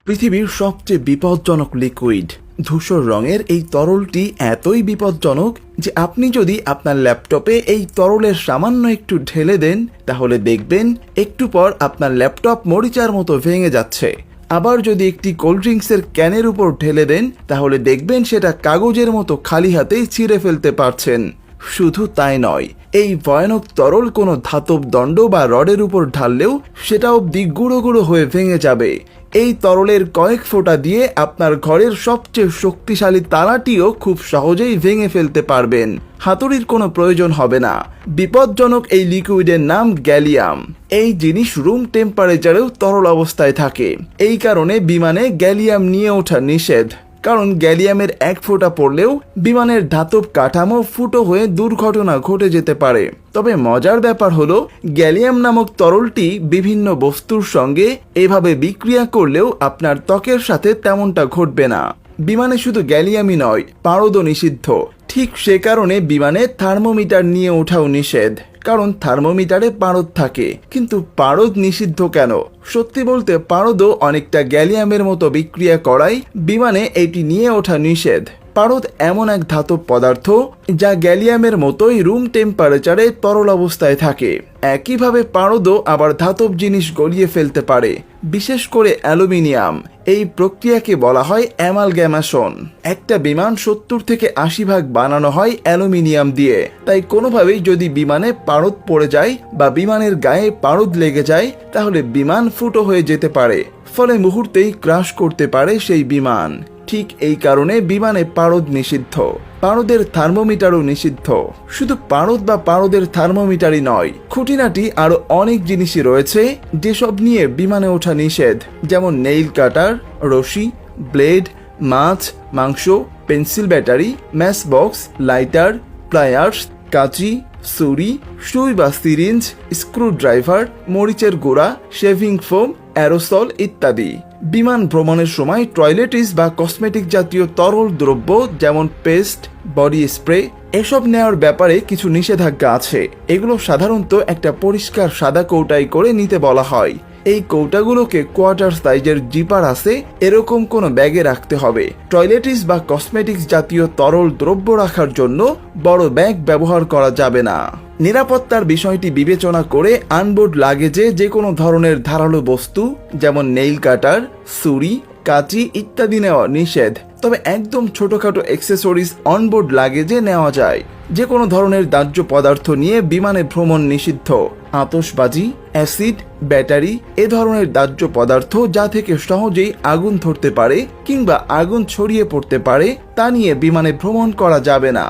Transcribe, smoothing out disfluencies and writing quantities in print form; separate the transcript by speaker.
Speaker 1: পৃথিবীর সবচেয়ে বিপজ্জনক লিকুইড ধূসর রঙের এই তরলটি এতই বিপজ্জনক যে আপনি যদি আপনার ল্যাপটপে এই তরলের সামান্য একটু ঢেলে দেন তাহলে দেখবেন একটু পর আপনার ল্যাপটপ মরিচার মতো ভেঙে যাচ্ছে। আবার যদি একটি কোল্ড ড্রিঙ্কসের ক্যানের উপর ঢেলে দেন তাহলে দেখবেন সেটা কাগজের মতো খালি হাতেই ছিঁড়ে ফেলতে পারছেন। শুধু তাই নয়, এই ভয়ানক তরল কোনো ধাতব দণ্ড বা রডের উপর ঢাললেও সেটা অবধি গুঁড়ো গুঁড়ো হয়ে ভেঙে যাবে। এই তরলের কয়েক ফোঁটা দিয়ে আপনার ঘরের সবচেয়ে শক্তিশালী তালাটিও খুব সহজেই ভেঙে ফেলতে পারবেন। হাতুড়ির কোনো প্রয়োজন হবে না। বিপজ্জনক এই লিকুইডের নাম গ্যালিয়াম। এই জিনিস রুম টেম্পারেচারেও তরল অবস্থায় থাকে। এই কারণে বিমানে গ্যালিয়াম নিয়ে ওঠা নিষেধ, কারণ গ্যালিয়ামের এক ফোঁটা পড়লেও বিমানের ধাতব কাঠামো ফুটো হয়ে দুর্ঘটনা ঘটে যেতে পারে। তবে মজার ব্যাপার হলো, গ্যালিয়াম নামক তরলটি বিভিন্ন বস্তুর সঙ্গে এভাবে বিক্রিয়া করলেও আপনার ত্বকের সাথে তেমনটা ঘটবে না। বিমানে শুধু গ্যালিয়ামই নয়, পারদও নিষিদ্ধ। ঠিক সে কারণে বিমানে থার্মোমিটার নিয়ে ওঠাও নিষেধ, কারণ থার্মোমিটারে পারদ থাকে। কিন্তু পারদ নিষিদ্ধ কেন? সত্যি বলতে পারদও অনেকটা গ্যালিয়ামের মতো বিক্রিয়া করায় বিমানে এটি নিয়ে ওঠা নিষেধ। পারদ এমন এক ধাতব পদার্থ যা গ্যালিয়ামের মতোই রুম টেম্পারেচারে তরল অবস্থায় থাকে। একইভাবে পারদও আবার ধাতব জিনিস গলিয়ে ফেলতে পারে, বিশেষ করে অ্যালুমিনিয়াম। এই প্রক্রিয়াকে বলা হয় অ্যামালগ্যামেশন। একটা বিমান 70 থেকে 80% বানানো হয় অ্যালুমিনিয়াম দিয়ে। তাই কোনোভাবেই যদি বিমানে পারদ পড়ে যায় বা বিমানের গায়ে পারদ লেগে যায় তাহলে বিমান ফুটো হয়ে যেতে পারে, ফলে মুহূর্তেই ক্র্যাশ করতে পারে সেই বিমান। ঠিক এই কারণে বিমানে পারদ নিষিদ্ধ। পারদের থার্মোমিটারও নিষিদ্ধ। শুধু পারদ বা পারদের থার্মোমিটারই নয়, খুঁটিনাটি আরো অনেক জিনিসই রয়েছে যেসব নিয়ে বিমানে ওঠা নিষেধ, যেমন নেইল কাটার, রশি, ব্লেড, মাছ, মাংস, pencil battery, match box, lighter, pliers, কাঁচি, ছুরি, সুই বা সিরিঞ্জ, স্ক্রু ড্রাইভার, মরিচের গুঁড়া, শেভিং ফোম, অ্যারোসল ইত্যাদি। বিমান ভ্রমণের সময় টয়লেটিস বা কসমেটিক জাতীয় তরল দ্রব্য যেমন পেস্ট, বডি স্প্রে এসব নেওয়ার ব্যাপারে কিছু নিষেধাজ্ঞা আছে। এগুলো সাধারণত একটা পরিষ্কার সাদা কৌটায় করে নিতে বলা হয়। এই কৌটাগুলোকে কোয়ার্টার সাইজের জিপার আছে এরকম কোনো ব্যাগে রাখতে হবে। টয়লেটিস বা কসমেটিক্স জাতীয় তরল দ্রব্য রাখার জন্য বড় ব্যাগ ব্যবহার করা যাবে না। নিরাপত্তার বিষয়টি বিবেচনা করে আনবোর্ড লাগেজে যে কোনো ধরনের ধারালো বস্তু যেমন নেইল কাটার, ছুরি, কাঁচি ইত্যাদি নেওয়া নিষেধ। তবে একদম ছোটখাটো অ্যাক্সেসরিজ অনবোর্ড লাগেজে নেওয়া যায়। যে কোনো ধরনের দাহ্য পদার্থ নিয়ে বিমানে ভ্রমণ নিষিদ্ধ। আতশবাজি, অ্যাসিড, ব্যাটারি এ ধরনের দাহ্য পদার্থ যা থেকে সহজেই আগুন ধরতে পারে কিংবা আগুন ছড়িয়ে পড়তে পারে তা নিয়ে বিমানে ভ্রমণ করা যাবে না।